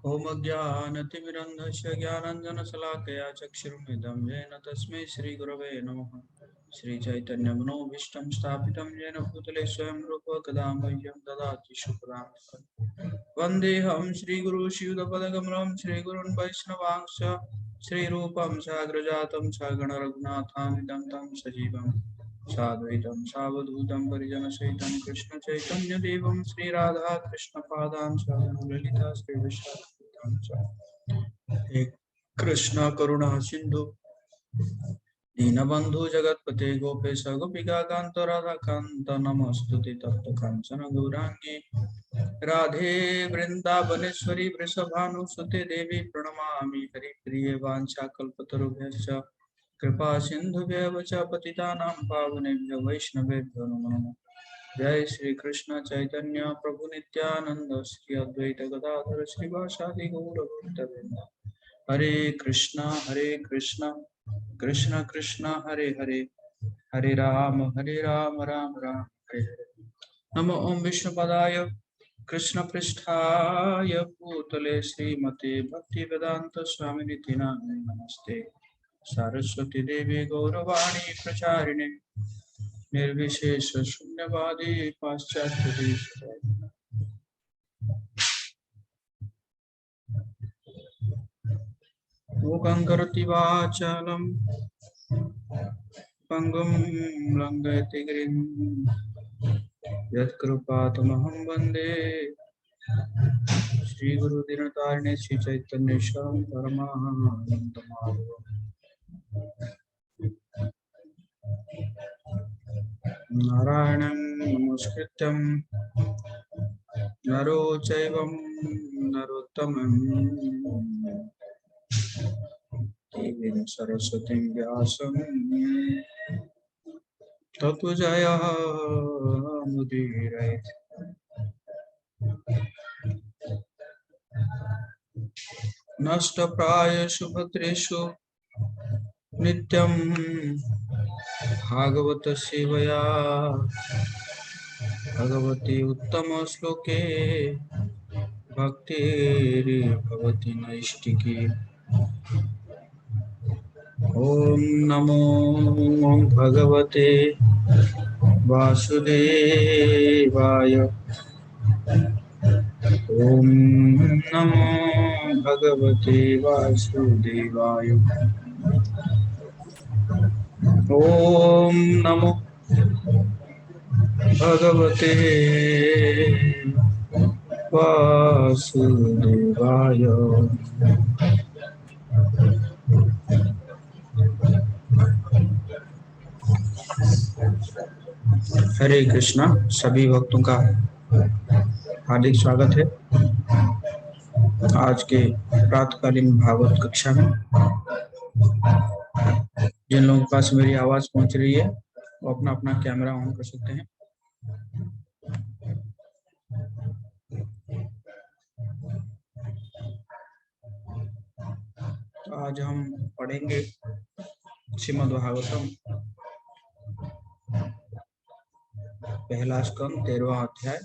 ओम ज्ञानतिमिरन्धस्य ज्ञानाञ्जनशलाकया चक्षुरुन्मिलितं येन तस्मै श्रीगुरवे नमः। श्रीचैतन्यमनोभीष्टं स्थापितं येन भूतले स्वयं रूप कदा मह्यं ददाति शुक्रां वन्देऽहं श्रीगुरु शिवदपदकमलं श्रीगुरुन् वैष्णवांश्च श्रीरूपं साग्रजातं सगणरघुनाथान्वितं तं सजीवं साद्वैतं सावधूतं परिजनसहितं कृष्णचैतन्यदेवं श्रीराधा कृष्णपादां ललिता श्रीविशाखां च हे कृष्ण करुणा सिन्धु दीनबन्धु जगत्पते गोपेश गोपिका कान्त राधाकान्त नमस्तुते तप्त काञ्चन गौराङ्गी राधे वृन्दावनेश्वरी वृषभानुसुते देवी प्रणमामि हरिप्रिये वाञ्छाकल्पतरुभ्यश्च कृपा सिन्धुभ्यः च पतितानां पावनेभ्यो वैष्णवेभ्यो नमो नमः। जय श्री कृष्ण चैतन्य प्रभु नित्यानंद श्री अद्वैत गदाधर श्रीवासादि गौरभक्तवृंद हरे कृष्णा कृष्ण कृष्ण हरे हरे हरे राम राम राम हरे हरे। नमो ओम विष्णुपदाय कृष्ण पृष्ठाय भूतले श्रीमते भक्ति वेदांत स्वामिनिति नामिने नमस्ते सरस्वती देवी गौरवाणी प्रचारिणे निर्विशेष शून्यवादी पाश्चात्य देश मूकं करोति वाचालं पंगुं लंघयति गिरिं यत्कृपातमहं वन्दे श्रीगुरुदिनतारिणे श्रीचैतन्येश्वरं परमानन्दमाधवम्। नारायणं नमस्कृत्यं नरो चैवं नरोत्तमं देवीं सरस्वतीं व्यासं ततो जयमुदीरयेत्। नष्टप्रायेषु भद्रेषु नित्यं भागवत सेवया भगवती उत्तम श्लोके भक्तिर्भवति नैष्टिकी। ओम नमो भगवते वासुदेवाय। ओम नमो भगवते वासुदेवाय। ओम नमो भगवते वासुदेवाय। हरे कृष्णा। सभी भक्तों का हार्दिक स्वागत है आज के प्रातकालीन भागवत कक्षा में। जिन लोगों के पास मेरी आवाज पहुंच रही है वो अपना अपना कैमरा ऑन कर सकते हैं। तो आज हम पढ़ेंगे श्रीमद् भागवतम पहला स्कंद 13वां अध्याय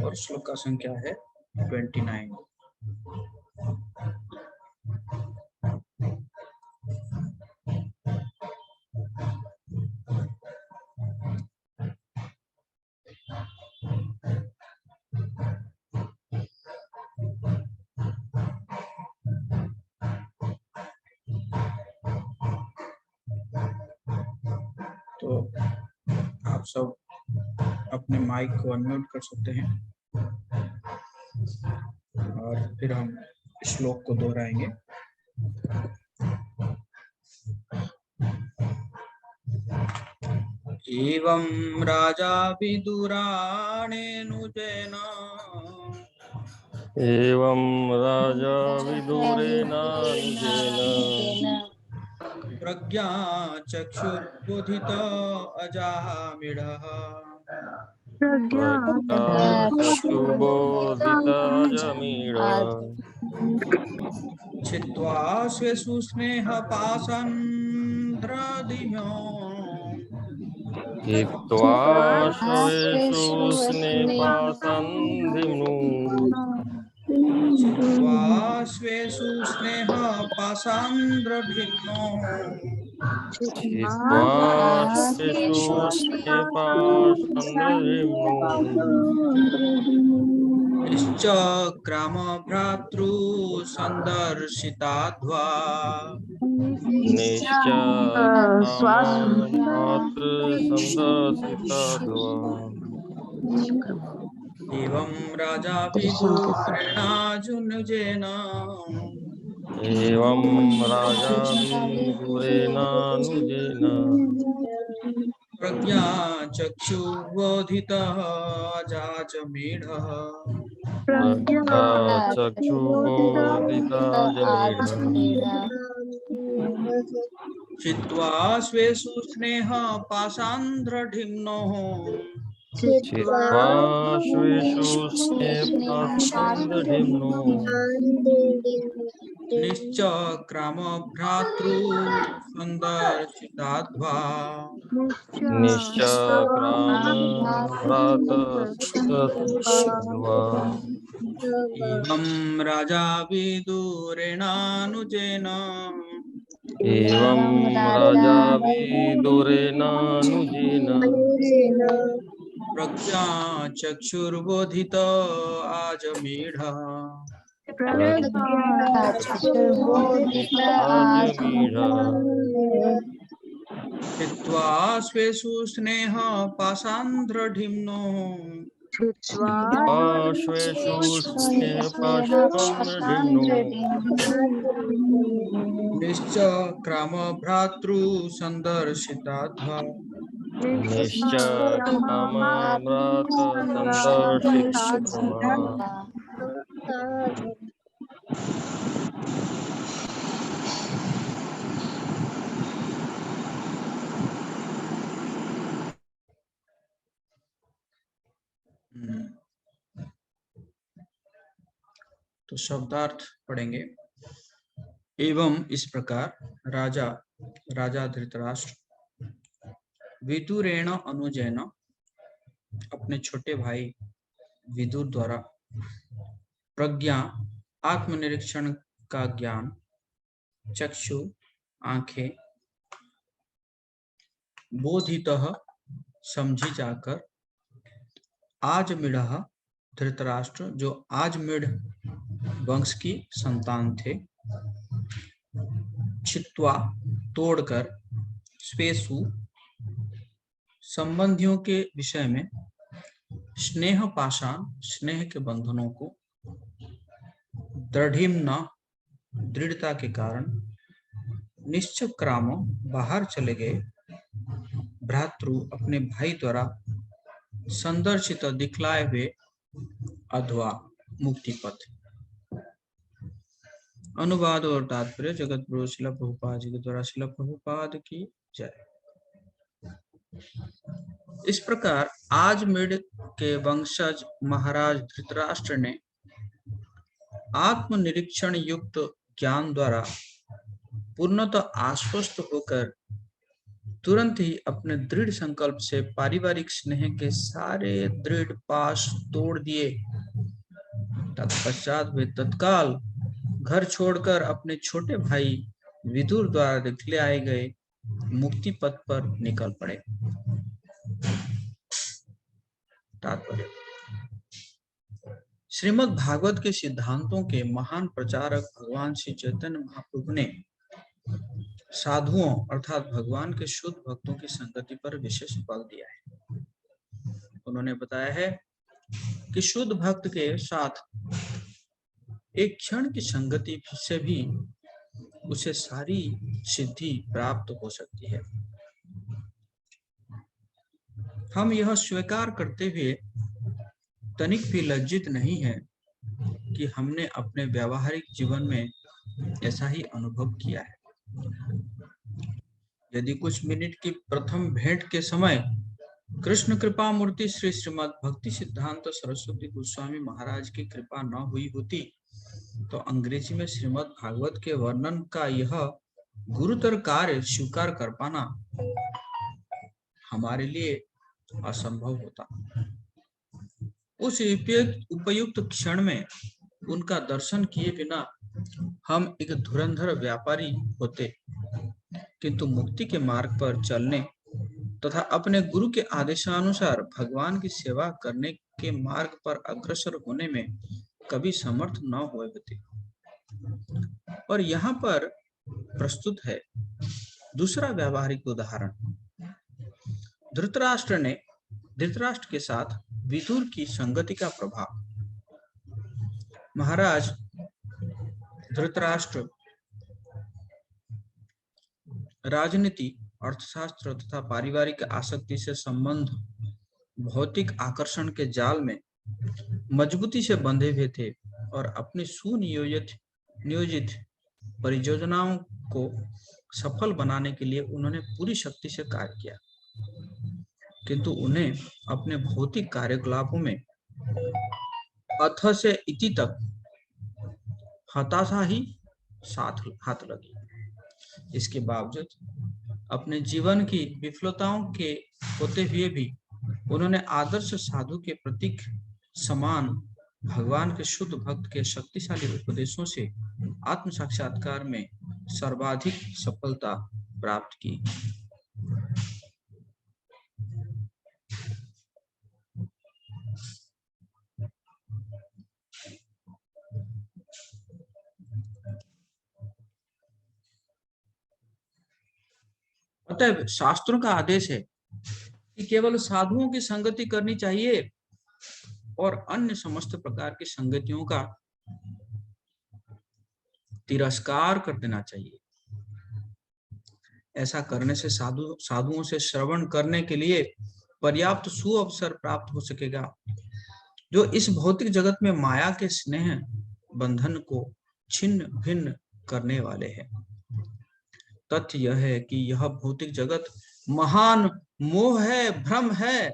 और श्लोक का संख्या है 29। तो आप सब अपने माइक को अनम्यूट कर सकते हैं और फिर हम श्लोक को दोहराएंगे। एवं राजा विदुराणेनुजेन एवं राजा विदुरेणानुजेन प्रज्ञा चक्षुर्बोधित अजामिळः चक्षुबोधिताजमीढः छित्त्वा स्वेषु स्नेहपाशन्ध्रदिह्यो हित्वा श्वेषु स्नेपासन्धिनु छित्त्वा स्वेषु स्नेह पाशान्द्रभिन्नो चित्वा स्वेषु स्नेहपाशान्द्रभिन्नो निश्चक्राम भ्रातृ सन्दर्शिताध्वा निश्चक्राममातृसन्दर्शिताध्वा एवं राजा विदुरेणार्जुनेन एवं राजा विदुरेणानुजेन प्रज्ञाचक्षुबोधितः अजाचमेढः चक्षुबोधिताजमेढः चित्वा स्वेषु स्नेह पाशान्ध्रढिम्नोः चित्वा स्वेषु स्नेहपाशान्द्रभिन्नो निश्चक्राम भ्रातृ सन्दर्शिताध्वा निश्चक्रामभ्रातसन्दर्शित्वा एवं राजा विदुरेणानुजेन एवं राजा विदुरेणानुजेन प्रज्ञाचक्षुर्बोधित आजमीढः चित्वा स्वेषु स्नेह पाशान्ध्रढिम्नो स्वेषु स्नेहपाशान्द्रभिन्नो निश्चक्राम भ्रातृ सन्दर्शिताध्वा निश्चक्रामभ्रातसन्दर्शित्वा तो शब्दार्थ पढ़ेंगे। एवं इस प्रकार राजा धृतराष्ट्र विदुरेण अनुजेन अपने छोटे भाई विदुर द्वारा प्रज्ञा आत्मनिरीक्षण का ज्ञान, चक्षु आंखें, बोधितः समझी जाकर, आजमीढ़ धृतराष्ट्र जो आजमीढ़ वंश की संतान थे, छित्वा तोड़कर, स्वेषु संबंधियों के विषय में, स्नेह पाशान स्नेह के बंधनों को, दृढ़िम्न दृढ़ता के कारण, निश्चक्राम बाहर चले गए, भ्रातृ अपने भाई द्वारा संदर्शित दिखलाए हुए अध्वा मुक्ति पथ। अनुवाद और तात्पर्य जगत गुरु शिला प्रभुपाद जी के द्वारा शिला प्रभुपाद की जय। इस प्रकार आजमीढ़ के वंशज महाराज धृतराष्ट्र ने आत्मनिरीक्षण युक्त ज्ञान द्वारा पूर्णतः आश्वस्त होकर तुरंत ही अपने दृढ़ संकल्प से पारिवारिक स्नेह के सारे दृढ़ पाश तोड़ दिए। तत्पश्चात वे तत्काल घर छोड़कर अपने छोटे भाई विदुर द्वारा दिखलाए गए मुक्ति पथ पर निकल पड़े। तात्पर्य: श्रीमद् भागवत के सिद्धांतों के महान प्रचारक भगवान श्री चैतन्य महाप्रभु ने साधुओं अर्थात भगवान के शुद्ध भक्तों की संगति पर विशेष बल दिया है। उन्होंने बताया है कि शुद्ध भक्त के साथ एक क्षण की संगति से भी उसे सारी सिद्धि प्राप्त हो सकती है। हम यह स्वीकार करते हुए तनिक भी लज्जित नहीं है कि हमने अपने व्यावहारिक जीवन में ऐसा ही अनुभव किया है। यदि कुछ मिनट की प्रथम भेंट के समय कृष्ण कृपा मूर्ति श्री श्रीमद् भक्ति सिद्धांत सरस्वती गोस्वामी महाराज की कृपा न हुई होती तो अंग्रेजी में श्रीमद् भागवत के वर्णन का यह गुरुतर कार्य स्वीकार कर पाना हमारे लिए असंभव होता। उस उपयुक्त क्षण में उनका दर्शन किए बिना हम एक धुरंधर व्यापारी होते, किंतु मुक्ति के मार्ग पर चलने तथा अपने गुरु के आदेशानुसार भगवान की सेवा करने के मार्ग पर अग्रसर होने में कभी समर्थ न हुए होते। और यहाँ पर प्रस्तुत है दूसरा व्यावहारिक उदाहरण। धृतराष्ट्र के साथ विदुर की संगति का प्रभाव। महाराज धृतराष्ट्र राजनीति, अर्थशास्त्र तथा पारिवारिक आसक्ति से संबंध भौतिक आकर्षण के जाल में मजबूती से बंधे हुए थे और अपनी नियोजित परियोजनाओं को सफल बनाने के लिए उन्होंने पूरी शक्ति से कार्य किया, किंतु उन्हें अपने भौतिक कार्यकलापों में अथ से इति तक हताशा ही हाथ लगी। इसके बावजूद अपने जीवन की विफलताओं के होते हुए भी उन्होंने आदर्श साधु के प्रतीक समान भगवान के शुद्ध भक्त के शक्तिशाली उपदेशों से आत्म साक्षात्कार में सर्वाधिक सफलता प्राप्त की। अतः शास्त्रों का आदेश है कि केवल साधुओं की संगति करनी चाहिए और अन्य समस्त प्रकार की संगतियों का तिरस्कार कर देना चाहिए। ऐसा करने से साधुओं से श्रवण करने के लिए पर्याप्त सुअवसर प्राप्त हो सकेगा, जो इस भौतिक जगत में माया के स्नेह बंधन को छिन्न भिन्न करने वाले हैं। तथ्य यह है कि यह भौतिक जगत महान मोह है, भ्रम है,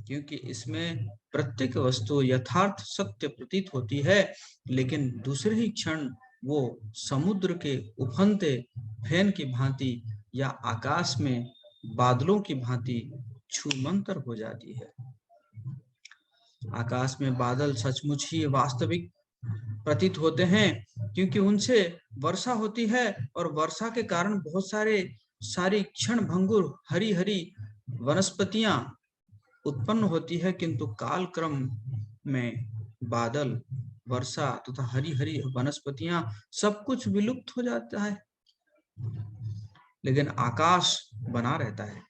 क्योंकि इसमें प्रत्येक वस्तु यथार्थ सत्य प्रतीत होती है, लेकिन दूसरे ही क्षण वो समुद्र के उफनते फेन की भांति या आकाश में बादलों की भांति छूमंतर हो जाती है। आकाश में बादल सचमुच ही वास्तविक प्रतीत होते हैं, क्योंकि उनसे वर्षा होती है और वर्षा के कारण बहुत सारी क्षण भंगुर हरी हरी वनस्पतियां उत्पन्न होती है, किंतु काल क्रम में बादल, वर्षा तथा हरी हरी वनस्पतियां सब कुछ विलुप्त हो जाता है, लेकिन आकाश बना रहता है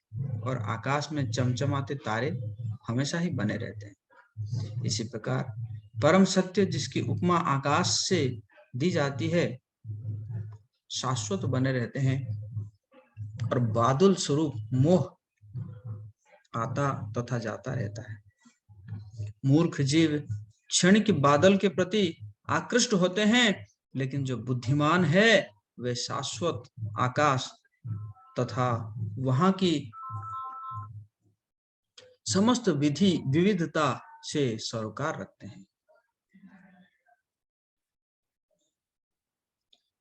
और आकाश में चमचमाते तारे हमेशा ही बने रहते हैं। इसी प्रकार परम सत्य जिसकी उपमा आकाश से दी जाती है शाश्वत बने रहते हैं और बादल स्वरूप मोह आता तथा जाता रहता है। मूर्ख जीव क्षणिक बादल के प्रति आकृष्ट होते हैं, लेकिन जो बुद्धिमान है वे शाश्वत आकाश तथा वहां की समस्त विविधता से सरोकार रखते हैं।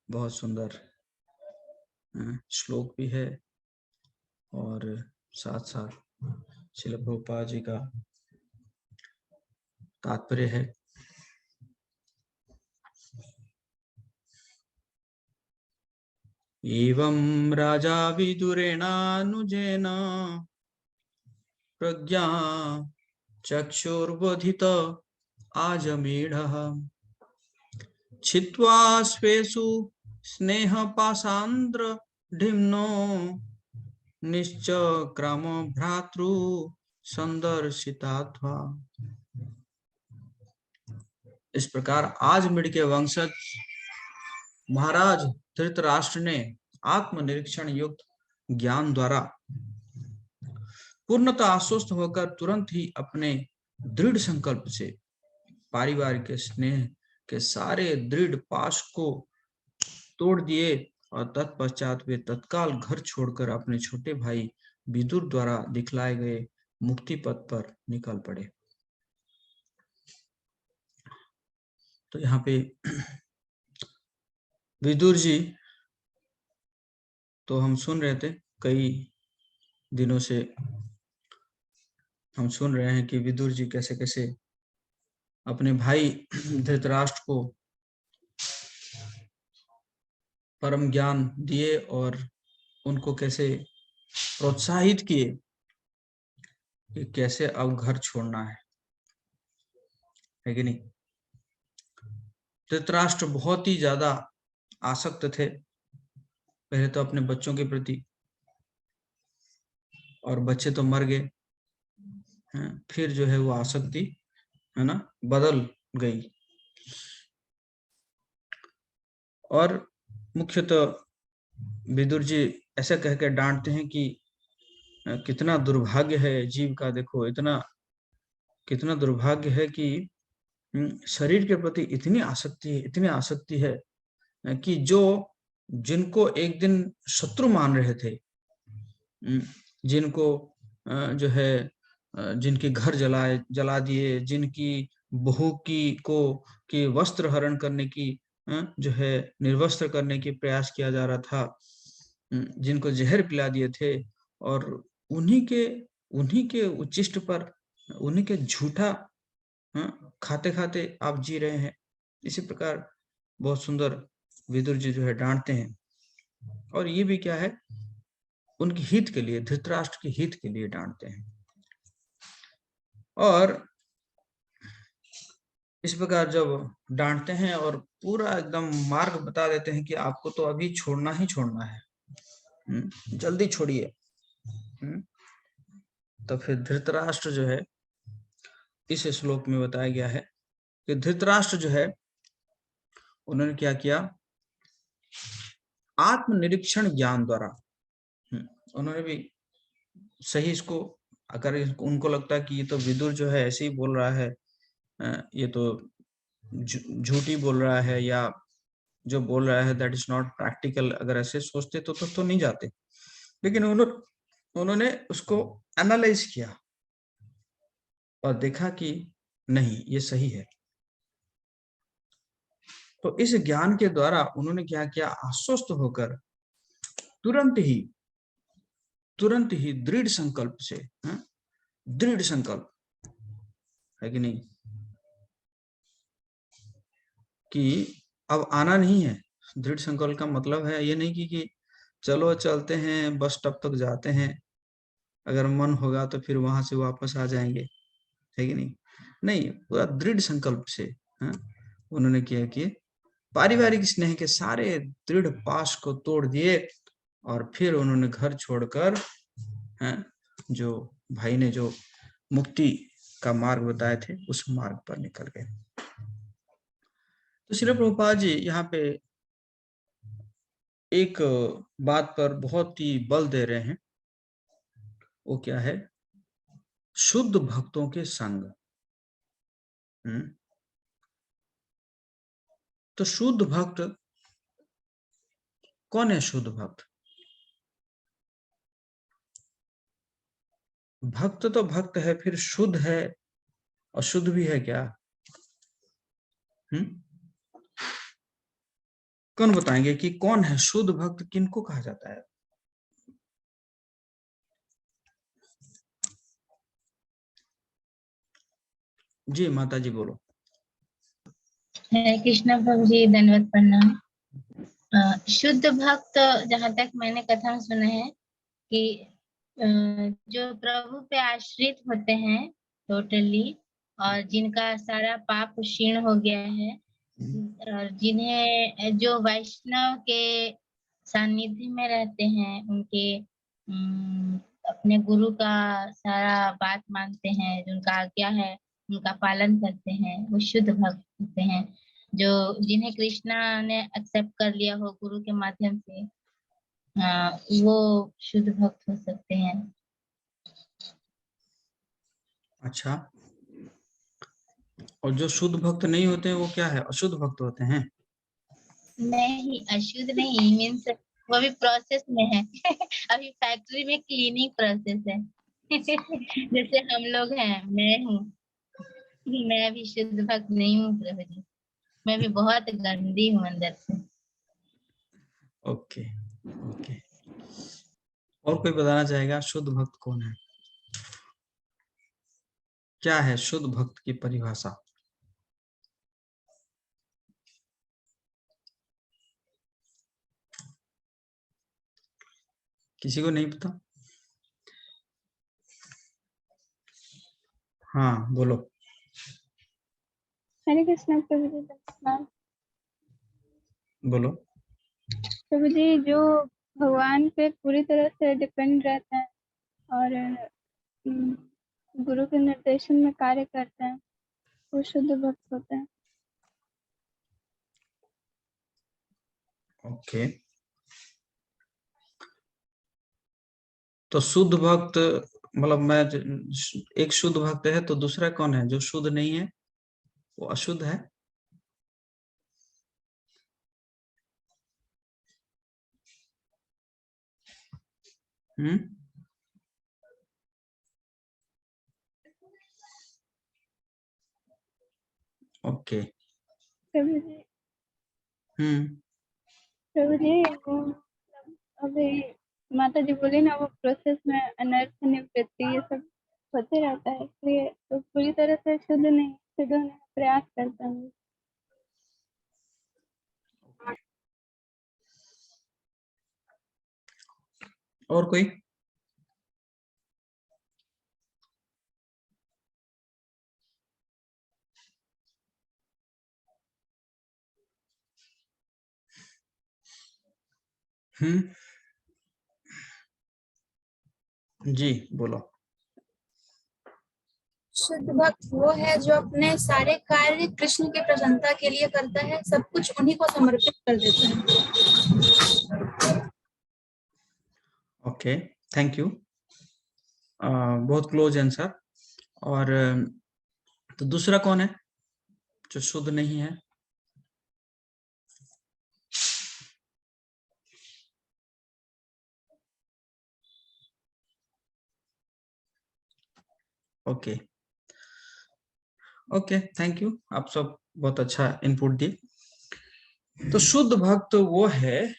बहुत सुंदर श्लोक भी है और साथ साथ श्रील प्रभुपाद जी का तात्पर्य है। एवं राजा विदुरेणानुजेन प्रज्ञा चक्षुर्बोधित आजमीढः छित्त्वा स्वेषु स्नेहपाशान्द्र ढिम्नो निश्चक्रम भ्रातृ संदर्शितात्वा। इस प्रकार आजमीढ़ के वंशज महाराज धृतराष्ट्र ने आत्मनिरीक्षण युक्त ज्ञान द्वारा पूर्णतः आश्वस्त होकर तुरंत ही अपने दृढ़ संकल्प से पारिवारिक स्नेह के सारे दृढ़ पाश को तोड़ दिए और तत्पश्चात वे तत्काल घर छोड़कर अपने छोटे भाई विदुर द्वारा दिखलाए गए मुक्ति पथ पर निकल पड़े। तो यहाँ पे विदुर जी तो हम सुन रहे थे, कई दिनों से हम सुन रहे हैं कि विदुर जी कैसे कैसे अपने भाई धृतराष्ट्र को परम ज्ञान दिए और उनको कैसे प्रोत्साहित किए कि कैसे अब घर छोड़ना है कि नहीं। धृतराष्ट्र बहुत ही ज्यादा आसक्त थे पहले तो अपने बच्चों के प्रति, और बच्चे तो मर गए हैं, फिर जो है वो आसक्ति है ना बदल गई। और मुख्यतः विदुर जी ऐसा कहकर डांटते हैं कि कितना दुर्भाग्य है जीव का, देखो इतना कितना दुर्भाग्य है कि शरीर के प्रति इतनी आसक्ति है कि जो जिनको एक दिन शत्रु मान रहे थे, जिनको जो है जिनके घर जला दिए, जिनकी बहू की वस्त्र हरण करने की जो है निर्वस्त्र करने की प्रयास किया जा रहा था, जिनको जहर पिला दिए थे, और उन्हीं के उच्चिष्ट पर उन्हीं के झूठा खाते खाते आप जी रहे हैं। इसी प्रकार बहुत सुंदर विदुर जी जो है डांटते हैं, और ये भी क्या है उनके हित के लिए, धृतराष्ट्र के हित के लिए डांटते हैं। और इस प्रकार जब डांटते हैं और पूरा एकदम मार्ग बता देते हैं कि आपको तो अभी छोड़ना ही छोड़ना है, जल्दी छोड़िए। तो फिर धृतराष्ट्र जो है, इस श्लोक में बताया गया है कि धृतराष्ट्र जो है उन्होंने क्या किया, आत्मनिरीक्षण ज्ञान द्वारा उन्होंने भी सही इसको, अगर उनको लगता है कि ये तो विदुर जो है ऐसे ही बोल रहा है, ये तो झूठी बोल रहा है, या जो बोल रहा है दैट इज नॉट प्रैक्टिकल, अगर ऐसे सोचते तो नहीं जाते। लेकिन उन्होंने उसको एनालाइज किया और देखा कि नहीं ये सही है। तो इस ज्ञान के द्वारा उन्होंने क्या किया, आश्वस्त होकर तुरंत ही दृढ़ संकल्प से, दृढ़ संकल्प है कि नहीं, कि अब आना नहीं है। दृढ़ संकल्प का मतलब है ये नहीं कि चलो चलते हैं बस स्टॉप तक जाते हैं, अगर मन होगा तो फिर वहां से वापस आ जाएंगे, है कि नहीं। नहीं, पूरा दृढ़ संकल्प से उन्होंने किया कि पारिवारिक स्नेह के सारे दृढ़ पाश को तोड़ दिए, और फिर उन्होंने घर छोड़कर जो भाई ने जो मुक्ति का मार्ग बताए थे उस मार्ग पर निकल गए। तो श्रील प्रभुपाद जी यहाँ पे एक बात पर बहुत ही बल दे रहे हैं, वो क्या है, शुद्ध भक्तों के संग। तो शुद्ध भक्त कौन है? शुद्ध भक्त, भक्त तो भक्त है, फिर शुद्ध है और शुद्ध भी है क्या? कौन बताएंगे कि कौन है शुद्ध भक्त, किनको कहा जाता है? जी माता जी बोलो। हरे कृष्ण प्रभु जी, धन्यवाद प्रणाम। शुद्ध भक्त, जहाँ तक मैंने कथन सुना है कि जो प्रभु पे आश्रित होते हैं टोटली, और जिनका सारा पाप क्षीण हो गया है, और जिन्हें जो वैष्णव के सानिध्य में रहते हैं, उनके अपने गुरु का सारा बात मानते हैं, जो उनका आज्ञा है उनका पालन करते हैं, वो शुद्ध भक्त होते हैं। जो जिन्हें कृष्णा ने एक्सेप्ट कर लिया हो गुरु के माध्यम से, वो शुद्ध भक्त हो सकते हैं। अच्छा, और जो शुद्ध भक्त नहीं होते हैं वो क्या है, अशुद्ध भक्त होते हैं? नहीं, अशुद्ध नहीं, मीन्स वो भी प्रोसेस में है। अभी फैक्ट्री में क्लीनिंग प्रोसेस है। जैसे हम लोग हैं, मैं हूँ, मैं भी शुद्ध भक्त नहीं हूँ प्रभु जी, मैं भी बहुत गंदी हूँ अंदर से। ओके ओके, और कोई बताना चाहेगा शुद्ध भक्त कौन है? क्या है शुद्ध भक्त की परिभाषा? किसी को नहीं पता? हाँ बोलो। हरे कृष्ण प्रभु जी, धन्यवाद। बोलो। प्रभु जी, जो भगवान पे पूरी तरह से डिपेंड रहता है और गुरु के निर्देशन में कार्य करते हैं, वो शुद्ध भक्त होते हैं। ओके, तो शुद्ध भक्त मतलब मैं एक शुद्ध भक्त है, तो दूसरा कौन है जो शुद्ध नहीं है? वो अशुद्ध है। ओके। प्रभु जी, प्रभु जी, वो अभी माता जी बोली ना, वो प्रोसेस में अनर्थ निवृत्ति ये सब होते रहता है, इसलिए तो पूरी तरह से शुद्ध होने का प्रयास करता हूँ। और कोई? जी बोलो। शुद्ध भक्त वो है जो अपने सारे कार्य कृष्ण की प्रसन्नता के लिए करता है, सब कुछ उन्हीं को समर्पित कर देता है। Okay, thank you. बहुत क्लोज आंसर। और तो दूसरा कौन है जो शुद्ध नहीं है? ओके ओके, थैंक यू, आप सब बहुत अच्छा इनपुट दिए। तो शुद्ध भक्त वो है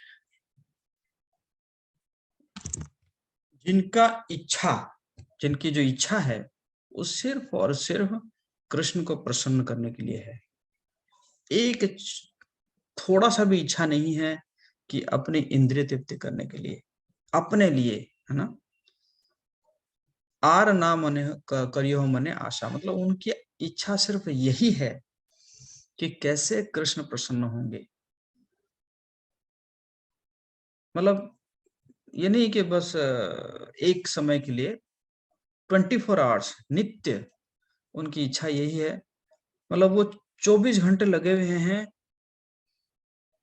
जिनकी जो इच्छा है वो सिर्फ और सिर्फ कृष्ण को प्रसन्न करने के लिए है। एक थोड़ा सा भी इच्छा नहीं है कि अपनी इंद्रिय तृप्ति करने के लिए, अपने लिए, है ना। आर ना मने करियो मने आशा, मतलब उनकी इच्छा सिर्फ यही है कि कैसे कृष्ण प्रसन्न होंगे। मतलब ये नहीं कि बस एक समय के लिए, 24 आवर्स नित्य उनकी इच्छा यही है। मतलब वो 24 घंटे लगे हुए हैं,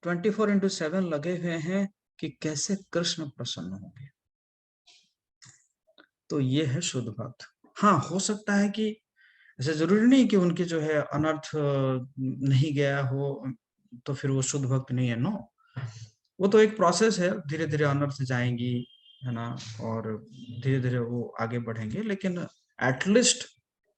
24x7 लगे हुए हैं कि कैसे कृष्ण प्रसन्न होंगे। तो ये है शुद्ध भक्त। हाँ, हो सकता है कि ऐसा जरूरी नहीं कि उनके जो है अनर्थ नहीं गया हो तो फिर वो शुद्ध भक्त नहीं है। नो, वो तो एक प्रोसेस है, धीरे धीरे अनर्थ जाएंगी, है ना, और धीरे धीरे वो आगे बढ़ेंगे। लेकिन एटलीस्ट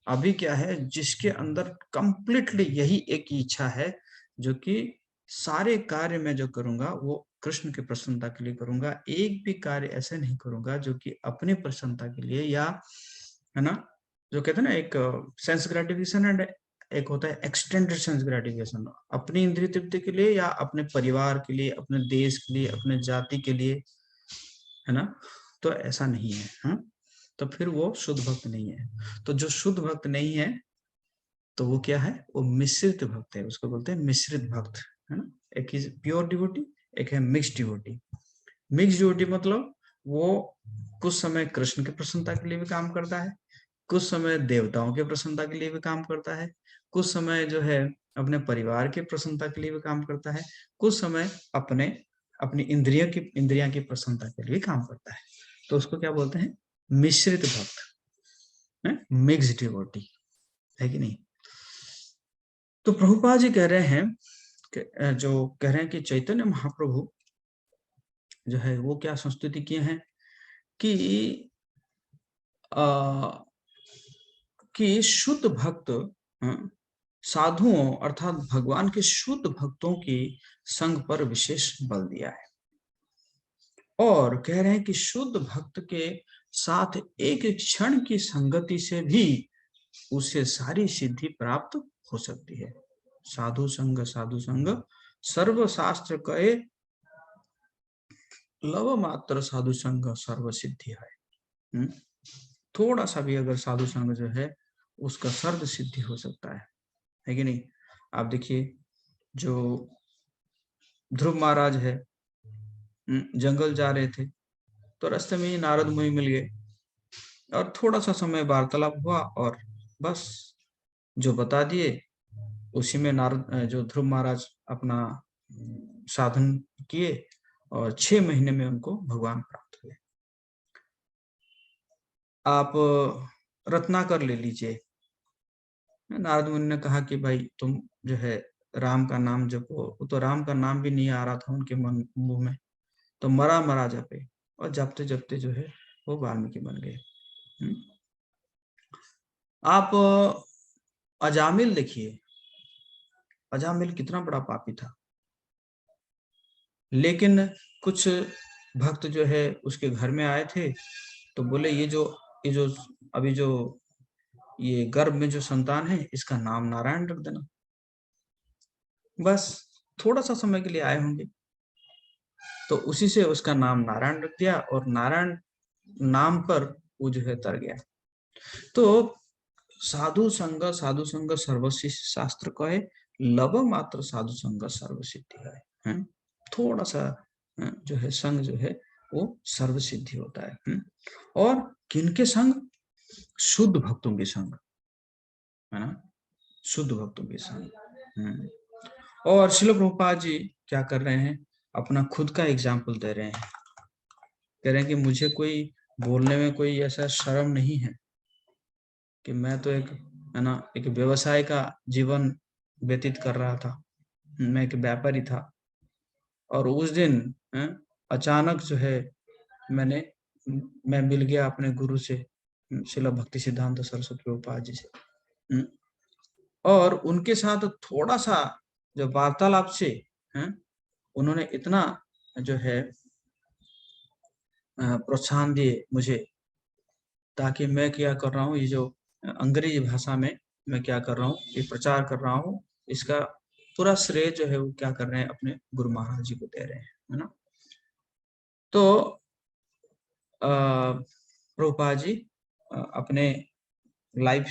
अभी क्या है, जिसके अंदर कंप्लीटली यही एक इच्छा है, जो कि सारे कार्य मैं जो करूंगा वो कृष्ण की प्रसन्नता के लिए करूंगा, एक भी कार्य ऐसे नहीं करूंगा जो कि अपनी प्रसन्नता के लिए, या है ना, जो कहते हैं ना एक सेंस ग्रेटिफिकेशन एंड एक होता है एक्सटेंडेड सेंस ग्रेटिफिकेशन, अपनी इंद्रिय तृप्ति के लिए या अपने परिवार के लिए, अपने देश के लिए, अपने जाति के लिए, है ना। तो ऐसा नहीं है। हाँ, तो फिर वो शुद्ध भक्त नहीं है। तो जो शुद्ध भक्त नहीं है तो वो क्या है? वो मिश्रित भक्त है, उसको बोलते हैं मिश्रित भक्त, है ना। एक इज प्योर डिवोटी, एक है मिक्स्ड डिवोटी। मिक्स्ड डिवोटी मतलब वो कुछ समय कृष्ण की प्रसन्नता के लिए भी काम करता है, कुछ समय देवताओं के प्रसन्नता के लिए भी काम करता है, कुछ समय जो है अपने परिवार की प्रसन्नता के लिए भी काम करता है, कुछ समय अपनी इंद्रियां की प्रसन्नता के लिए काम करता है। तो उसको क्या बोलते हैं? मिश्रित भक्त, मिक्स्ड डिवोटी, है कि नहीं। तो प्रभुपाद जी कह रहे हैं कि चैतन्य महाप्रभु जो है वो क्या संस्तुति किए हैं कि शुद्ध भक्त साधुओं अर्थात भगवान के शुद्ध भक्तों की संग पर विशेष बल दिया है, और कह रहे हैं कि शुद्ध भक्त के साथ एक क्षण की संगति से भी उसे सारी सिद्धि प्राप्त हो सकती है। साधु संग सर्वशास्त्र कहे लव मात्र साधु संग सर्व सिद्धि है। थोड़ा सा भी अगर साधु संग जो है उसका सर्व सिद्धि हो सकता है कि नहीं। आप देखिए जो ध्रुव महाराज है, जंगल जा रहे थे तो रास्ते में ही नारद मुनि मिल गए और थोड़ा सा समय वार्तालाप हुआ और बस जो बता दिए उसी में नारद जो ध्रुव महाराज अपना साधन किए और 6 महीने में उनको भगवान प्राप्त हुए। आप रत्नाकर ले लीजिए, नारद मुनि ने कहा कि भाई तुम जो है राम का नाम जपो, वो तो राम का नाम भी नहीं आ रहा था उनके मुंह में, तो मरा मरा जपे और जपते जपते जो है वो वाल्मीकि बन गए। आप अजामिल देखिए, अजामिल कितना बड़ा पापी था, लेकिन कुछ भक्त जो है उसके घर में आए थे तो बोले ये जो अभी जो ये गर्भ में जो संतान है इसका नाम नारायण रख देना। बस थोड़ा सा समय के लिए आए होंगे तो उसी से उसका नाम नारायण रख दिया और नारायण नाम पर वो जो है तर गया। तो साधु संग सर्वसिद्धि शास्त्र का है, लव मात्र साधु संग सर्व सिद्धि है। थोड़ा सा जो है संग जो है वो सर्व सिद्धि होता है। और किनके संग? शुद्ध भक्तों के संग, है ना, शुद्ध भक्तों के संग। और श्रील प्रभुपाद जी क्या कर रहे हैं, अपना खुद का एग्जाम्पल दे रहे हैं, कह रहे हैं कि मुझे कोई बोलने में कोई ऐसा शर्म नहीं है कि मैं तो एक, है ना, एक व्यवसाय का जीवन व्यतीत कर रहा था, मैं एक व्यापारी था और उस दिन अचानक जो है मैं मिल गया अपने गुरु से, श्रील भक्ति सिद्धांत सरस्वती प्रभुपाद जी से, और उनके साथ थोड़ा सा जो वार्तालाप से उन्होंने इतना जो है प्रोत्साहन दिए मुझे, ताकि मैं क्या कर रहा हूँ, ये जो अंग्रेजी भाषा में मैं क्या कर रहा हूँ, ये प्रचार कर रहा हूँ, इसका पूरा श्रेय जो है वो क्या कर रहे हैं, अपने गुरु महाराज जी को दे रहे हैं, है ना। तो प्रभुपाद जी अपने लाइफ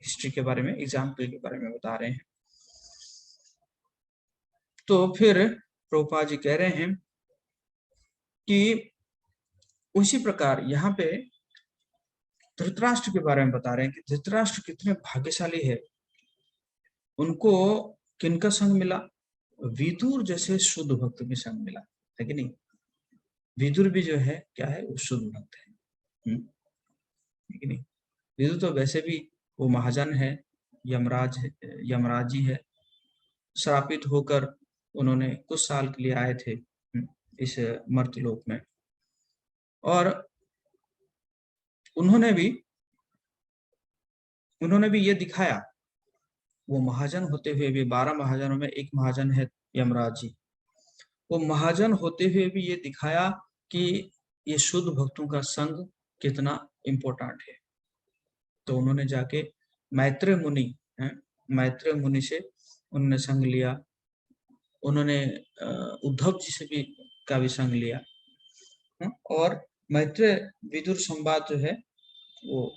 हिस्ट्री के बारे में, एग्जाम्पल के बारे में बता रहे हैं। तो फिर प्रभुपाद जी कह रहे हैं कि उसी प्रकार यहाँ पे धृतराष्ट्र के बारे में बता रहे हैं कि धृतराष्ट्र कितने भाग्यशाली है, उनको किनका संग मिला? विदुर जैसे शुद्ध भक्त के संग मिला, है कि नहीं। विदुर भी जो है क्या है, वो शुद्ध भक्त है कि नहीं। विदुर तो वैसे भी वो महाजन है, यमराज जी है, श्रापित होकर उन्होंने कुछ साल के लिए आए थे इस मर्त्यलोक में, और उन्होंने भी ये दिखाया, वो महाजन होते हुए भी, 12 महाजनों में एक महाजन है यमराज जी, वो महाजन होते हुए भी ये दिखाया कि ये शुद्ध भक्तों का संग कितना इम्पोर्टेंट है। तो उन्होंने जाके मैत्रेय मुनि से उन्होंने संग लिया, उन्होंने उद्धव जी से भी का भी संग लिया, और मैत्रेय विदुर संवाद जो है वो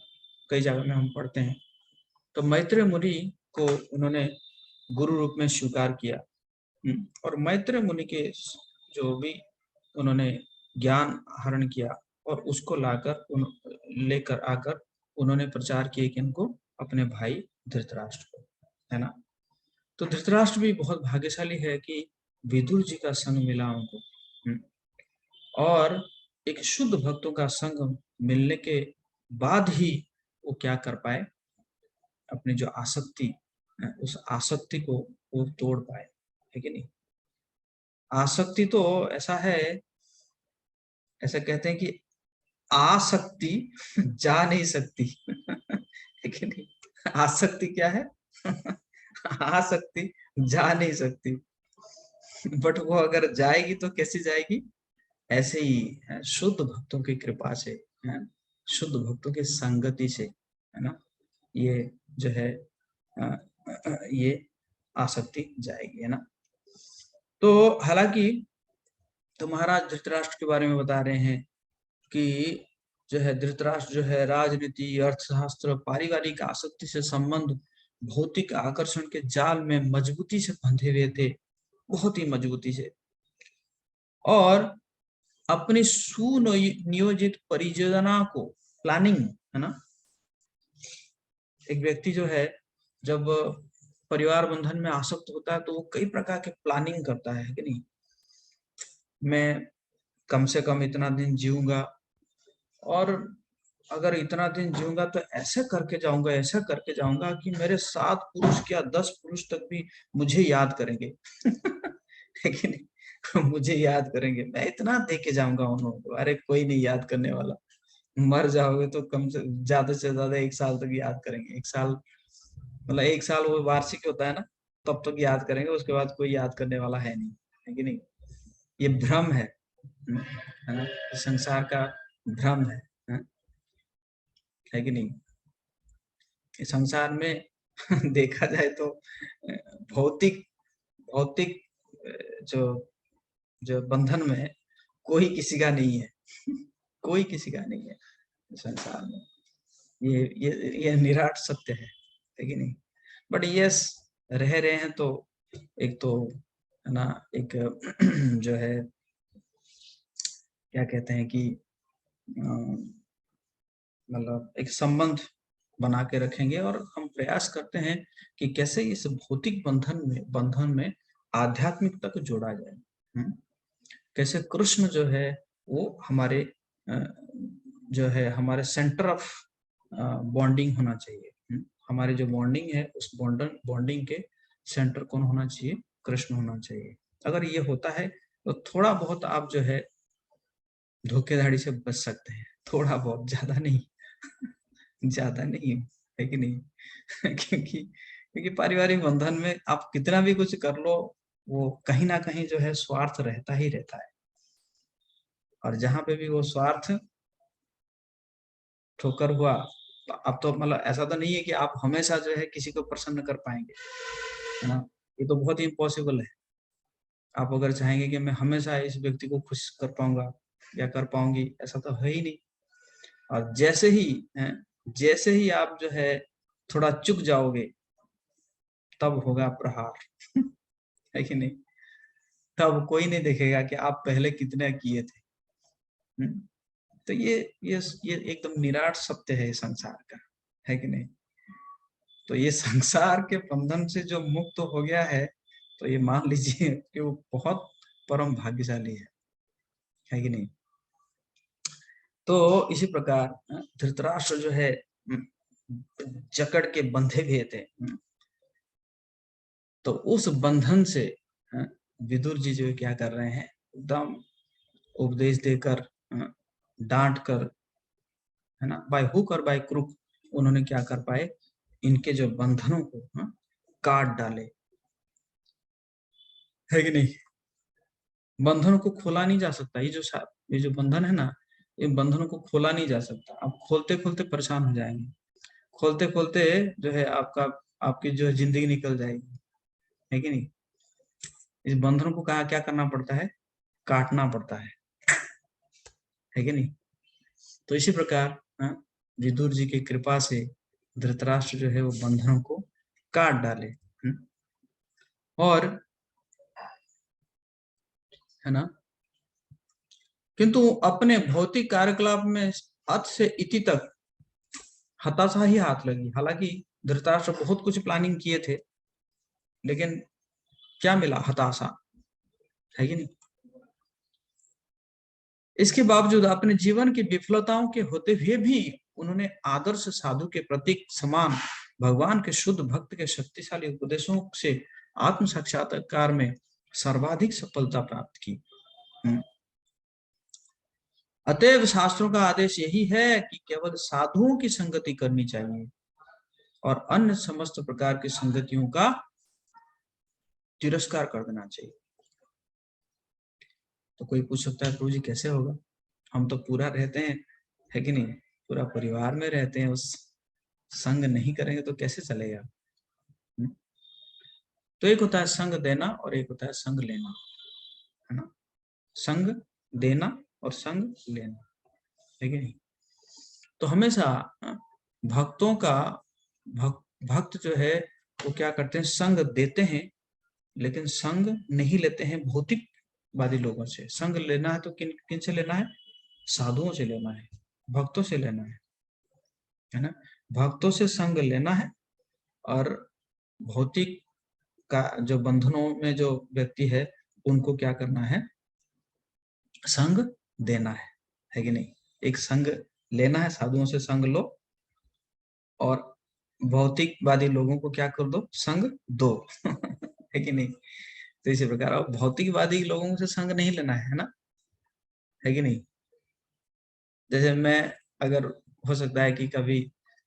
कई जगह में हम पढ़ते हैं। तो मैत्रेय मुनि को उन्होंने गुरु रूप में स्वीकार किया, और मैत्रेय मुनि के जो भी उन्होंने ज्ञान हरण किया और उसको लेकर आकर उन्होंने प्रचार किए कि इनको अपने भाई धृतराष्ट्र को, है ना। तो धृतराष्ट्र भी बहुत भाग्यशाली है कि विदुर जी का संग मिला उनको, और एक शुद्ध भक्तों का संग मिलने के बाद ही वो क्या कर पाए, अपनी जो आसक्ति, उस आसक्ति को वो तोड़ पाए, है कि नहीं। आसक्ति तो ऐसा है, ऐसा कहते हैं कि आसक्ति जा नहीं सकती है कि नहीं। आसक्ति क्या है आसक्ति जा नहीं सकती, बट वो अगर जाएगी तो कैसी जाएगी, ऐसे ही शुद्ध भक्तों की कृपा से, शुद्ध भक्तों की संगति से, है ना, ये जो है ये आसक्ति जाएगी, है ना। तो हालांकि तो महाराज धृतराष्ट्र के बारे में बता रहे हैं कि जो है धृतराष्ट्र जो है राजनीति, अर्थशास्त्र, पारिवारिक आसक्ति से संबंध, भौतिक आकर्षण के जाल में मजबूती से बंधे हुए थे, बहुत ही मजबूती से। और अपनी सुनियोजित परियोजना को, प्लानिंग है ना, एक व्यक्ति जो है जब परिवार बंधन में आसक्त होता है तो वो कई प्रकार के प्लानिंग करता है कि नहीं, मैं कम से कम इतना दिन जीऊंगा, और अगर इतना दिन जीऊंगा तो ऐसे करके जाऊंगा, ऐसा करके जाऊंगा कि मेरे 7 पुरुष क्या 10 पुरुष तक भी मुझे याद करेंगे है कि नहीं, मुझे याद करेंगे, मैं इतना दे के जाऊंगा उन लोगों को। अरे कोई नहीं याद करने वाला, मर जाओगे तो कम से ज्यादा 1 साल तक याद करेंगे। 1 साल मतलब 1 साल वो वार्षिक होता है ना, तब तक याद करेंगे, उसके बाद कोई याद करने वाला है नहीं, है कि नहीं। ये भ्रम है ना, संसार का भ्रम है कि नहीं। इस संसार में देखा जाए तो भौतिक भौतिक जो जो बंधन में कोई किसी का नहीं है कोई किसी का नहीं है संसार में। ये निराट सत्य है कि नहीं। बट यस, रह रहे हैं तो एक तो है ना, एक जो है क्या कहते हैं कि मतलब एक संबंध बना के रखेंगे, और हम प्रयास करते हैं कि कैसे इस भौतिक बंधन में आध्यात्मिकता को जोड़ा जाए। कैसे कृष्ण जो है वो हमारे जो है हमारे सेंटर ऑफ बॉन्डिंग होना चाहिए। हमारी जो बॉन्डिंग है उस बॉन्डिंग के सेंटर कौन होना चाहिए? कृष्ण होना चाहिए। अगर ये होता है तो थोड़ा बहुत आप जो है धोखेधड़ी से बच सकते हैं, थोड़ा बहुत, ज्यादा नहीं ज्यादा नहीं, है कि नहीं क्योंकि पारिवारिक बंधन में आप कितना भी कुछ कर लो, वो कहीं ना कहीं जो है स्वार्थ रहता ही रहता है। और जहां पे भी वो स्वार्थ ठोकर हुआ, तो अब तो मतलब ऐसा तो नहीं है कि आप हमेशा जो है किसी को प्रसन्न कर पाएंगे, है ना। ये तो बहुत ही इम्पॉसिबल है। आप अगर चाहेंगे कि मैं हमेशा इस व्यक्ति को खुश कर पाऊंगा या कर पाऊंगी, ऐसा तो है ही नहीं। और जैसे ही आप जो है थोड़ा चुक जाओगे, तब होगा प्रहार है कि नहीं। तब कोई नहीं देखेगा कि आप पहले कितने किए थे। तो ये एकदम निराट सत्य है संसार का, है कि नहीं। तो ये संसार के बंधन से जो मुक्त हो गया है, तो ये मान लीजिए कि वो बहुत परम भाग्यशाली है कि नहीं। तो इसी प्रकार धृतराष्ट्र जो है जकड़ के बंधे हुए थे, तो उस बंधन से विदुर जी जो क्या कर रहे हैं, एकदम उपदेश देकर, डांट कर, है ना, बाय हुक और बाय क्रुक उन्होंने क्या कर पाए, इनके जो बंधनों को काट डाले, है कि नहीं। बंधनों को खोला नहीं जा सकता। ये जो बंधन है ना, इन बंधनों को खोला नहीं जा सकता। आप खोलते खोलते परेशान हो जाएंगे, खोलते खोलते जो है आपकी जो जिंदगी निकल जाएगी, है कि नहीं। इस बंधन को क्या करना पड़ता है? काटना पड़ता है कि नहीं। तो इसी प्रकार विदुर जी की कृपा से धृतराष्ट्र जो है वो बंधनों को काट डाले, और है ना, किंतु अपने भौतिक कार्यकलाप में अत से इति तक हताशा ही हाथ लगी। हालांकि धृतराष्ट्र बहुत कुछ प्लानिंग किए थे, लेकिन क्या मिला? हताशा, है कि नहीं। इसके बावजूद अपने जीवन की विफलताओं के होते हुए भी उन्होंने आदर्श साधु के प्रतीक समान भगवान के शुद्ध भक्त के शक्तिशाली उपदेशों से आत्म साक्षात्कार में सर्वाधिक सफलता प्राप्त की। अतएव शास्त्रों का आदेश यही है कि केवल साधुओं की संगति करनी चाहिए और अन्य समस्त प्रकार की संगतियों का तिरस्कार कर देना चाहिए। तो कोई पूछ सकता है प्रभु जी कैसे होगा, हम तो पूरा रहते हैं, है कि नहीं, पूरा परिवार में रहते हैं, उस संग नहीं करेंगे तो कैसे चलेगा। तो एक होता है संग देना और एक होता है संग लेना, है ना। संग देना और संग लेना, है कि नहीं। तो हमेशा भक्तों का भक्त जो है वो क्या करते हैं, संग देते हैं, लेकिन संग नहीं लेते हैं भौतिकवादी लोगों से। संग लेना है तो किन किन से लेना है, साधुओं से लेना है, भक्तों से लेना है ना। भक्तों से संग लेना है और भौतिक का जो बंधनों में जो व्यक्ति है उनको क्या करना है, संग देना है कि नहीं। एक संग लेना है, साधुओं से संग लो, और भौतिकवादी लोगों को क्या कर दो, संग दो है कि नहीं। तो इसी प्रकार अब भौतिकवादी लोगों से संग नहीं लेना है ना, है कि नहीं। जैसे मैं, अगर हो सकता है कि कभी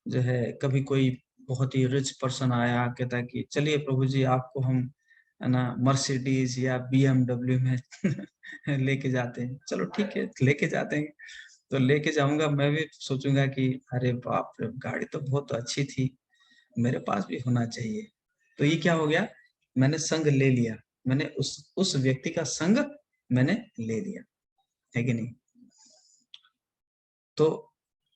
जो है, कभी कोई बहुत ही रिच पर्सन आया, कहता है कि चलिए प्रभु जी आपको हम है ना मर्सिडीज या BMW में लेके जाते हैं। चलो ठीक है, लेके जाते हैं। तो लेके जाऊंगा, मैं भी सोचूंगा कि अरे बाप रे, गाड़ी तो बहुत अच्छी थी, मेरे पास भी होना चाहिए। तो ये क्या हो गया, मैंने संग ले लिया, मैंने उस व्यक्ति का संग मैंने ले लिया, है कि नहीं। तो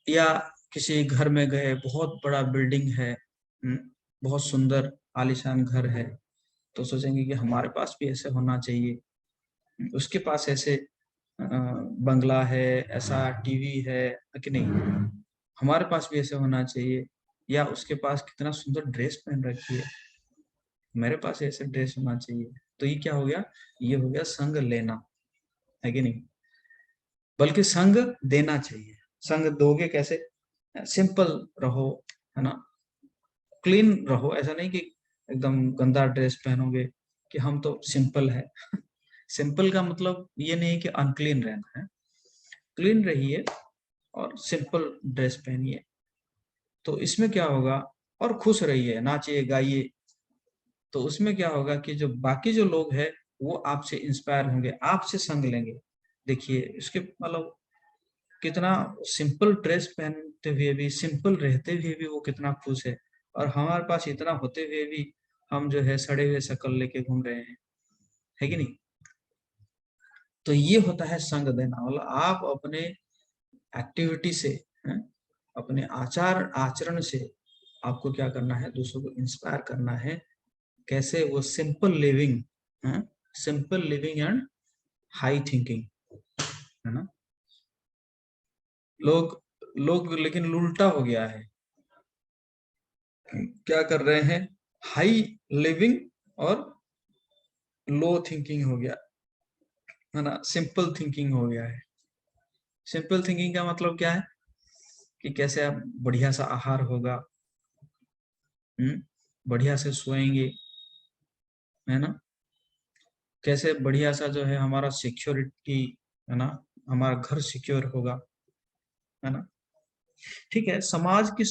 या किसी घर में गए, बहुत बड़ा बिल्डिंग है, बहुत सुंदर आलीशान घर है, तो सोचेंगे कि हमारे पास भी ऐसे होना चाहिए, उसके पास ऐसे बंगला है, ऐसा टीवी है कि नहीं, हमारे पास भी ऐसे होना चाहिए। या उसके पास कितना सुंदर ड्रेस पहन रखी है, मेरे पास ऐसे ड्रेस होना चाहिए। तो ये क्या हो गया, ये हो गया संग लेना, है कि नहीं। बल्कि संग देना चाहिए। संग दोगे कैसे, सिंपल रहो, है ना, क्लीन रहो। ऐसा नहीं कि एकदम गंदा ड्रेस पहनोगे कि हम तो सिंपल है सिंपल का मतलब ये नहीं कि अनक्लीन रहना है, क्लीन रहिए और सिंपल ड्रेस पहनिए। तो इसमें क्या होगा, और खुश रहिए, नाचिए गाइए। तो उसमें क्या होगा कि जो बाकी जो लोग हैं वो आपसे इंस्पायर होंगे, आपसे संग लेंगे। देखिए इसके मतलब कितना सिंपल ड्रेस पहनते हुए भी, सिंपल रहते हुए भी वो कितना खुश है, और हमारे पास इतना होते हुए भी हम जो है सड़े हुए शक्ल लेके घूम रहे हैं, है कि नहीं। तो ये होता है संग देना। मतलब आप अपने एक्टिविटी से, अपने आचार आचरण से आपको क्या करना है, दूसरों को इंस्पायर करना है, कैसे वो simple living, simple living and high thinking, है ना। लोग लेकिन उल्टा हो गया है, क्या कर रहे हैं, हाई लिविंग और लो थिंकिंग हो गया, है ना, सिंपल थिंकिंग हो गया है। सिंपल थिंकिंग का मतलब क्या है कि कैसे आप बढ़िया सा आहार होगा, बढ़िया से सोएंगे, है ना, कैसे बढ़िया सा जो है हमारा सिक्योरिटी, है ना, हमारा घर सिक्योर होगा, है ना। ठीक है, समाज की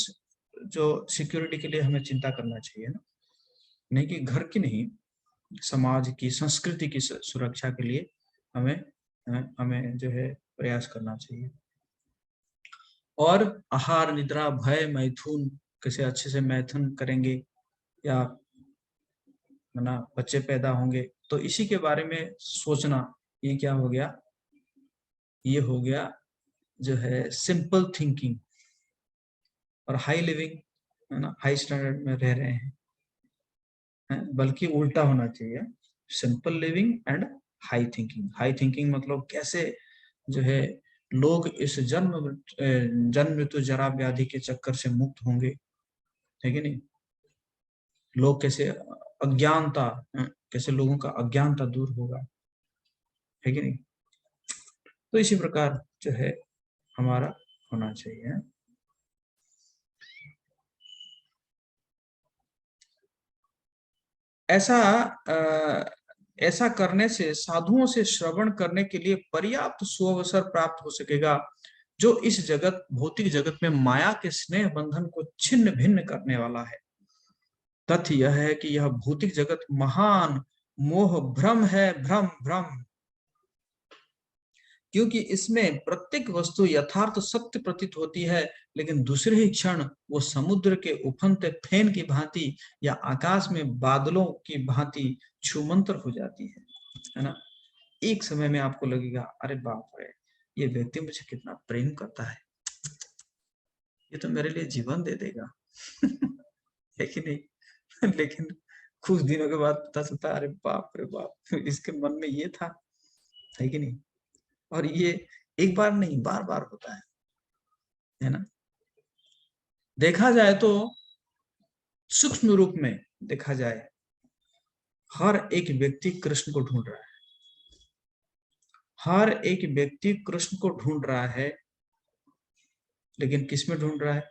जो सिक्योरिटी के लिए हमें चिंता करना चाहिए ना, नहीं कि घर की नहीं, समाज की, संस्कृति की सुरक्षा के लिए हमें हमें जो है प्रयास करना चाहिए। और आहार, निद्रा, भय, मैथुन, कैसे अच्छे से मैथुन करेंगे, या है ना बच्चे पैदा होंगे, तो इसी के बारे में सोचना, ये क्या हो गया, ये हो गया जो है सिंपल थिंकिंग। और हाई लिविंग, है ना, हाई स्टैंडर्ड में रह रहे हैं, बल्कि उल्टा होना चाहिए, simple living and high thinking. High thinking मतलब कैसे जो है लोग इस जन्म मृत्यु जरा व्याधि के चक्कर से मुक्त होंगे, है कि नहीं। लोग कैसे अज्ञानता, कैसे लोगों का अज्ञानता दूर होगा, है कि नहीं। तो इसी प्रकार जो है हमारा होना चाहिए। ऐसा करने से साधुओं से श्रवण करने के लिए पर्याप्त सुअवसर प्राप्त हो सकेगा, जो इस जगत, भौतिक जगत में माया के स्नेह बंधन को छिन्न भिन्न करने वाला है। तथ्य यह है कि यह भौतिक जगत महान मोह भ्रम है, भ्रम भ्रम, क्योंकि इसमें प्रत्येक वस्तु यथार्थ सत्य प्रतीत होती है, लेकिन दूसरे ही क्षण वो समुद्र के उफनते फेन की भांति या आकाश में बादलों की भांति छूमंतर हो जाती है ना। एक समय में आपको लगेगा अरे बाप रे, ये व्यक्ति मुझे कितना प्रेम करता है, ये तो मेरे लिए जीवन दे देगा। है कि नहीं? लेकिन कुछ दिनों के बाद पता चलता है अरे बाप रे बाप, इसके मन में ये था। है कि नहीं? और ये एक बार नहीं, बार बार होता है ना? देखा जाए तो सूक्ष्म रूप में देखा जाए, हर एक व्यक्ति कृष्ण को ढूंढ रहा है, हर एक व्यक्ति कृष्ण को ढूंढ रहा है, लेकिन किस में ढूंढ रहा है?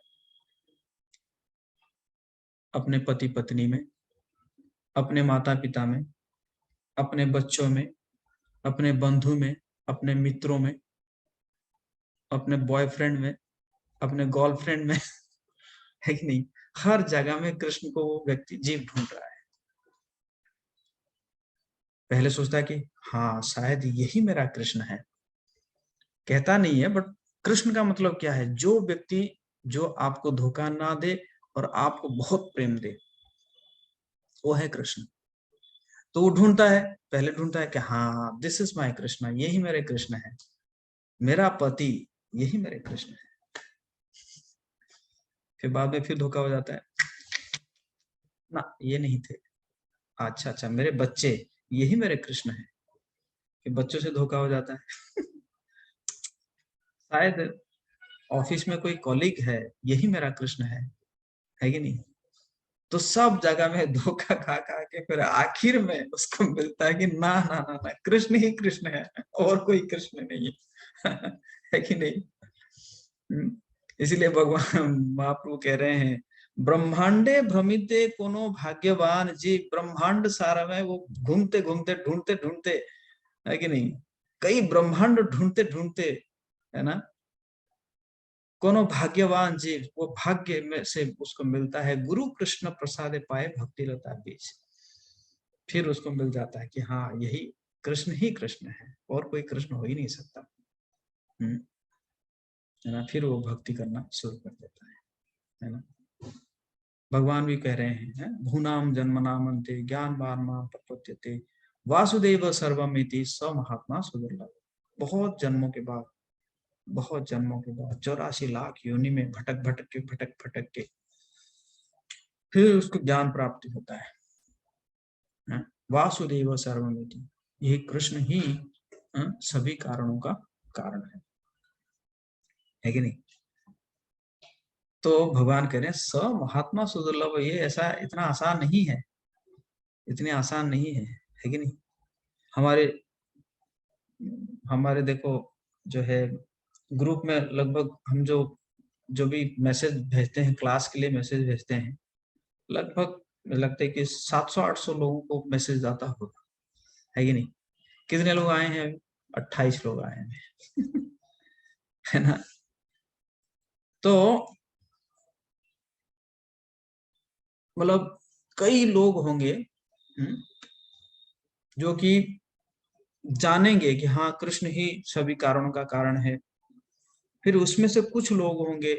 अपने पति पत्नी में, अपने माता पिता में, अपने बच्चों में, अपने बंधु में, अपने मित्रों में, अपने बॉयफ्रेंड में, अपने गर्लफ्रेंड में। है कि नहीं? हर जगह में कृष्ण को वो व्यक्ति जीव ढूंढ रहा है। पहले सोचता है कि हाँ शायद यही मेरा कृष्ण है, कहता नहीं है, बट कृष्ण का मतलब क्या है? जो व्यक्ति जो आपको धोखा ना दे और आपको बहुत प्रेम दे, वो है कृष्ण। तो वो ढूंढता है, पहले ढूंढता है कि हाँ दिस इज माय कृष्ण, यही मेरे कृष्ण है, मेरा पति यही मेरे कृष्ण है। फिर बाद में फिर धोखा हो जाता है, ना ये नहीं थे, अच्छा मेरे बच्चे यही मेरे कृष्ण है। फिर बच्चों से धोखा हो जाता है। शायद ऑफिस में कोई कॉलीग है, यही मेरा कृष्ण है कि नहीं? तो सब जगह में धोखा खा खा के फिर आखिर में उसको मिलता है कि ना ना ना ना, कृष्ण ही कृष्ण है, और कोई कृष्ण नहीं है। है कि नहीं? इसीलिए भगवान महाप्रभु कह रहे हैं, ब्रह्मांडे भ्रमिते कोनो भाग्यवान जी। ब्रह्मांड सारा में वो घूमते घूमते ढूंढते ढूंढते, है कि नहीं, कई ब्रह्मांड ढूंढते ढूंढते, है ना, कोनो भाग्यवान जीव, वो भाग्य में से उसको मिलता है, गुरु कृष्ण प्रसादे पाए भक्ति लता बीज। फिर उसको मिल जाता है कि हाँ यही कृष्ण ही कृष्ण है, और कोई कृष्ण हो ही नहीं सकता। है ना? फिर वो भक्ति करना शुरू कर देता है ना? भगवान भी कह रहे हैं, भूनाम जन्मनाम अंते ज्ञान वार्मा प्रपद्यते वासुदेव सर्वमिति स महात्मा सुदुर्लभ। बहुत जन्मों के बाद, बहुत जन्मों के बाद, 84 लाख योनि में भटक भटक के फिर उसको ज्ञान प्राप्ति होता है। वासुदेव सर्वमिति, ये कृष्ण ही सभी कारणों का कारण है कि नहीं? तो भगवान कह रहे हैं स महात्मा सुदुर्लभ, ये ऐसा इतना आसान नहीं है, इतनी आसान नहीं है कि नहीं? हमारे देखो जो है ग्रुप में लगभग हम जो भी मैसेज भेजते हैं, क्लास के लिए मैसेज भेजते हैं, लगभग लगता है कि 700-800 लोगों को मैसेज आता होगा, है कि नहीं? कितने लोग आए हैं? 28 लोग आए हैं। है ना? तो मतलब कई लोग होंगे जो कि जानेंगे कि हाँ कृष्ण ही सभी कारणों का कारण है। फिर उसमें से कुछ लोग होंगे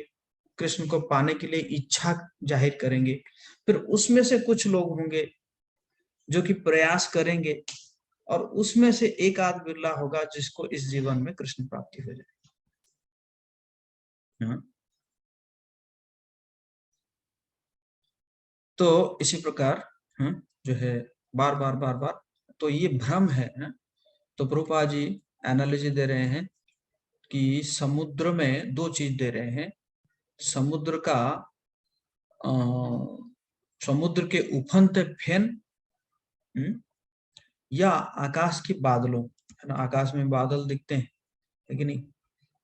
कृष्ण को पाने के लिए इच्छा जाहिर करेंगे। फिर उसमें से कुछ लोग होंगे जो कि प्रयास करेंगे, और उसमें से एक आध बिरला होगा जिसको इस जीवन में कृष्ण प्राप्ति हो जाए। तो इसी प्रकार जो है बार बार तो ये भ्रम है। तो प्रभुपाद जी एनालॉजी दे रहे हैं कि समुद्र में दो चीज दे रहे हैं, समुद्र का समुद्र के उफनते फेन या आकाश के बादलों, है ना? आकाश में बादल दिखते हैं, है कि नहीं?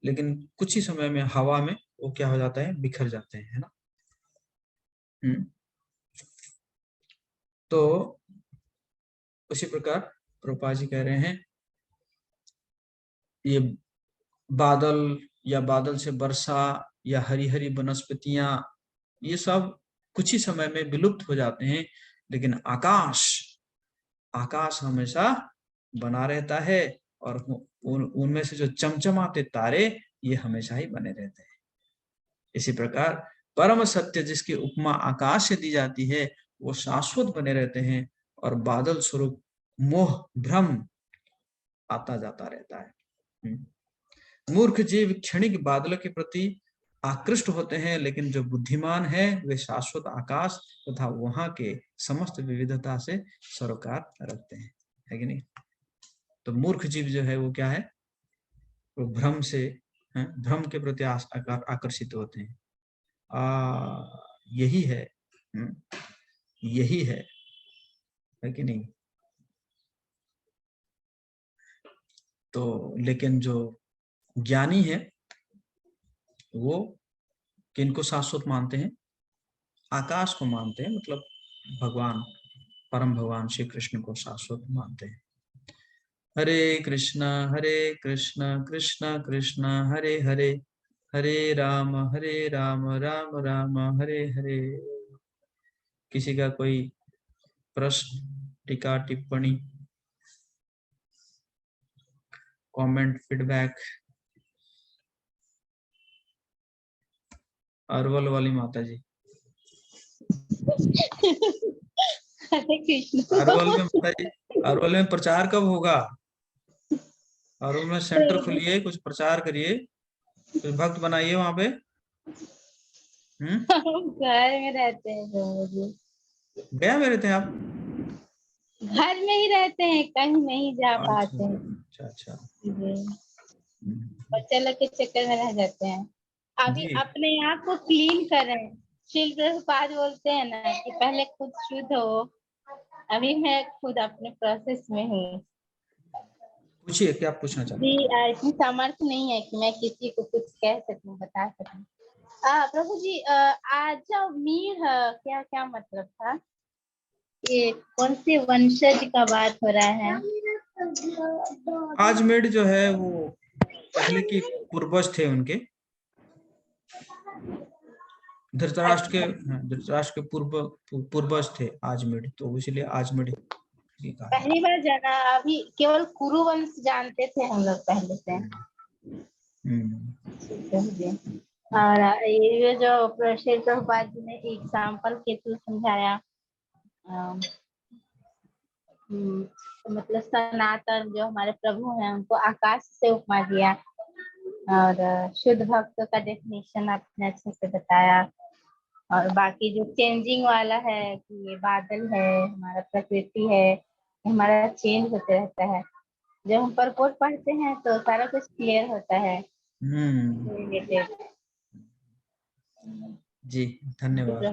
लेकिन कुछ ही समय में हवा में वो क्या हो जाता है, बिखर जाते हैं, है ना? तो उसी प्रकार प्रभुपाद जी कह रहे हैं ये बादल या बादल से वर्षा या हरी हरी वनस्पतियां, ये सब कुछ ही समय में विलुप्त हो जाते हैं, लेकिन आकाश हमेशा बना रहता है, और उनमें से जो चमचमाते तारे ये हमेशा ही बने रहते हैं। इसी प्रकार परम सत्य जिसकी उपमा आकाश से दी जाती है वो शाश्वत बने रहते हैं, और बादल स्वरूप मोह भ्रम आता जाता रहता है। मूर्ख जीव क्षणिक बादलों के प्रति आकृष्ट होते हैं, लेकिन जो बुद्धिमान है वे शाश्वत आकाश तथा वहां के समस्त विविधता से सरोकार रखते हैं, है कि नहीं? तो मूर्ख जीव जो है वो क्या है, वो भ्रम से, भ्रम के प्रति आकर्षित होते हैं। यही है, यही है कि नहीं? तो लेकिन जो ज्ञानी है वो किनको शाश्वत मानते हैं? आकाश को मानते हैं, मतलब भगवान, परम भगवान श्री कृष्ण को शाश्वत मानते हैं। हरे कृष्णा कृष्ण कृष्ण हरे हरे, हरे राम राम राम हरे हरे। किसी का कोई प्रश्न, टीका, टिप्पणी, कमेंट, फीडबैक? अरवल वाली माता जी, हरे कृष्ण। अरवल में माता जी, अरवल में प्रचार कब होगा? अरवल में सेंटर खोलिए, कुछ प्रचार करिए, कुछ भक्त बनाइए वहां पे। घर में रहते हैं जी। गया में रहते हैं आप? घर में ही रहते हैं, कहीं नहीं जा पाते हैं। अच्छा। बच्चे लोग के चक्कर में रह जाते हैं। अभी जी। अपने आप को क्लीन कर रहे हैं। श्री प्रभुपाद बोलते हैं ना कि पहले खुद शुद्ध हो। अभी मैं खुद अपने प्रोसेस में हूँ। पूछिए, क्या पूछना चाहते जी, हैं? इतनी सामर्थ्य नहीं है कि मैं किसी को कुछ कह सकूं, बता सकूं। प्रभु जी, आज जो मीर है, क्या क्या मतलब था? ये कौन से वंशज का बात हो रहा है? आजमेड जो है वो पहले की पूर्वज थे उनके, धृतराष्ट्र के पूर्वज थे आजमेड, तो इसलिए आजमेड कहा। पहली बार जाना। अभी केवल कुरु वंश जानते थे हम लोग पहले से। और ये जो श्री प्रभुपाद जी ने एग्जाम्पल के थ्रू समझाया, मतलब सनातन जो हमारे प्रभु हैं उनको आकाश से उपमा दिया, और शुद्ध भक्त का डेफिनेशन आपने अच्छे से बताया। और बाकी जो चेंजिंग वाला है कि ये बादल है, हमारा प्रकृति है, हमारा चेंज होते रहता है। जब हम परपोर्ट पढ़ते हैं तो सारा कुछ क्लियर होता है। जी, धन्यवाद।